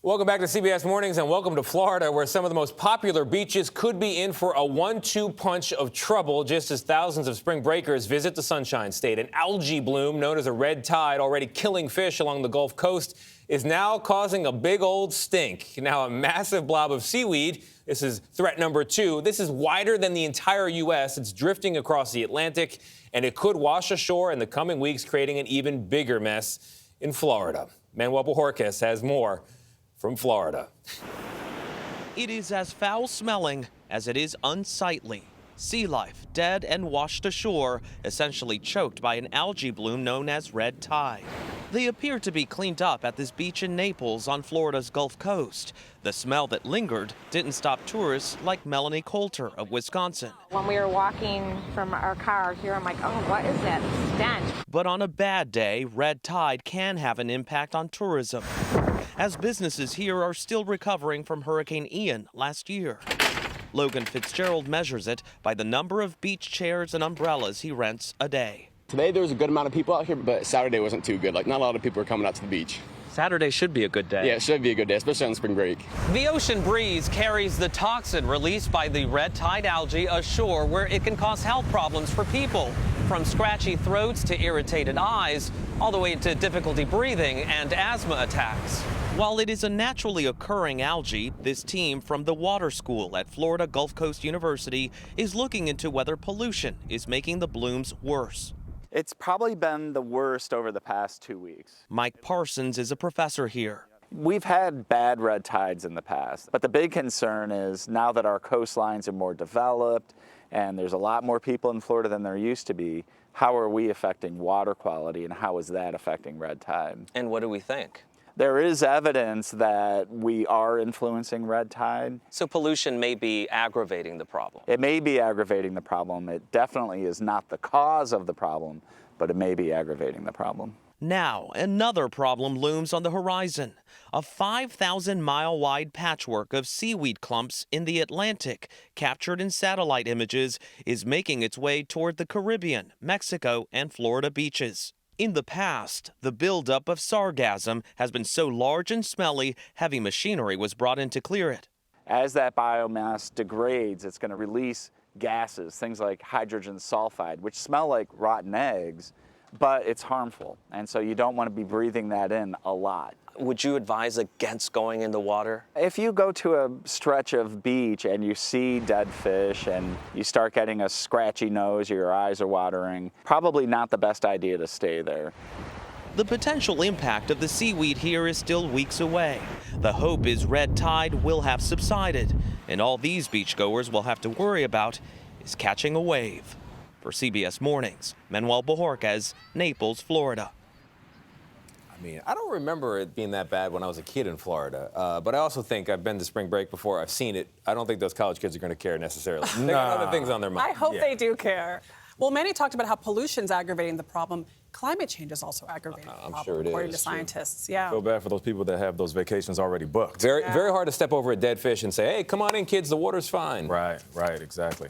Welcome back to CBS Mornings and welcome to Florida, where some of the most popular beaches could be in for a 1-2 punch of trouble just as thousands of spring breakers visit the Sunshine State. An algae bloom known as a red tide, already killing fish along the Gulf Coast, is now causing a big old stink. Now a massive blob of seaweed. This is threat number 2. This is wider than the entire U.S. It's drifting across the Atlantic, and it could wash ashore in the coming weeks, creating an even bigger mess in Florida. Manuel Bojorquez has more from Florida. It is as foul-smelling as it is unsightly. Sea life dead and washed ashore, essentially choked by an algae bloom known as red tide. They appear to be cleaned up at this beach in Naples on Florida's Gulf Coast. The smell that lingered didn't stop tourists like Melanie Coulter of Wisconsin. When we were walking from our car here, I'm like, oh, what is that stench? But on a bad day, red tide can have an impact on tourism, as businesses here are still recovering from Hurricane Ian last year. Logan Fitzgerald measures it by the number of beach chairs and umbrellas he rents a day. Today there was a good amount of people out here, but Saturday wasn't too good. Like, not a lot of people were coming out to the beach. Saturday should be a good day. Yeah, it should be a good day, especially on spring break. The ocean breeze carries the toxin released by the red tide algae ashore, where it can cause health problems for people, from scratchy throats to irritated eyes, all the way to difficulty breathing and asthma attacks. While it is a naturally occurring algae, this team from the water school at Florida Gulf Coast University is looking into whether pollution is making the blooms worse. It's probably been the worst over the past 2 weeks. Mike Parsons is a professor here. We've had bad red tides in the past, but the big concern is now that our coastlines are more developed and there's a lot more people in Florida than there used to be, how are we affecting water quality and how is that affecting red tide? And what do we think? There is evidence that we are influencing red tide. So pollution may be aggravating the problem. It may be aggravating the problem. It definitely is not the cause of the problem, but it may be aggravating the problem. Now, another problem looms on the horizon. A 5,000-mile-wide patchwork of seaweed clumps in the Atlantic, captured in satellite images, is making its way toward the Caribbean, Mexico, and Florida beaches. In the past, the buildup of sargassum has been so large and smelly, heavy machinery was brought in to clear it. As that biomass degrades, it's going to release gases, things like hydrogen sulfide, which smell like rotten eggs, but it's harmful. And so you don't want to be breathing that in a lot. Would you advise against going in the water? If you go to a stretch of beach and you see dead fish and you start getting a scratchy nose or your eyes are watering, probably not the best idea to stay there. The potential impact of the seaweed here is still weeks away. The hope is red tide will have subsided, and all these beachgoers will have to worry about is catching a wave. For CBS Mornings, Manuel Bojorquez, Naples, Florida. I mean, I don't remember it being that bad when I was a kid in Florida, but I also think I've been to spring break before. I've seen it. I don't think those college kids are going to care necessarily. They got other things on their mind. I hope they do care. Well, Manny talked about how pollution's aggravating the problem. Climate change is also aggravating the problem, sure it according is. to scientists. Yeah. Feel bad for those people that have those vacations already booked. Very hard to step over a dead fish and say, hey, come on in, kids, the water's fine. Right, exactly.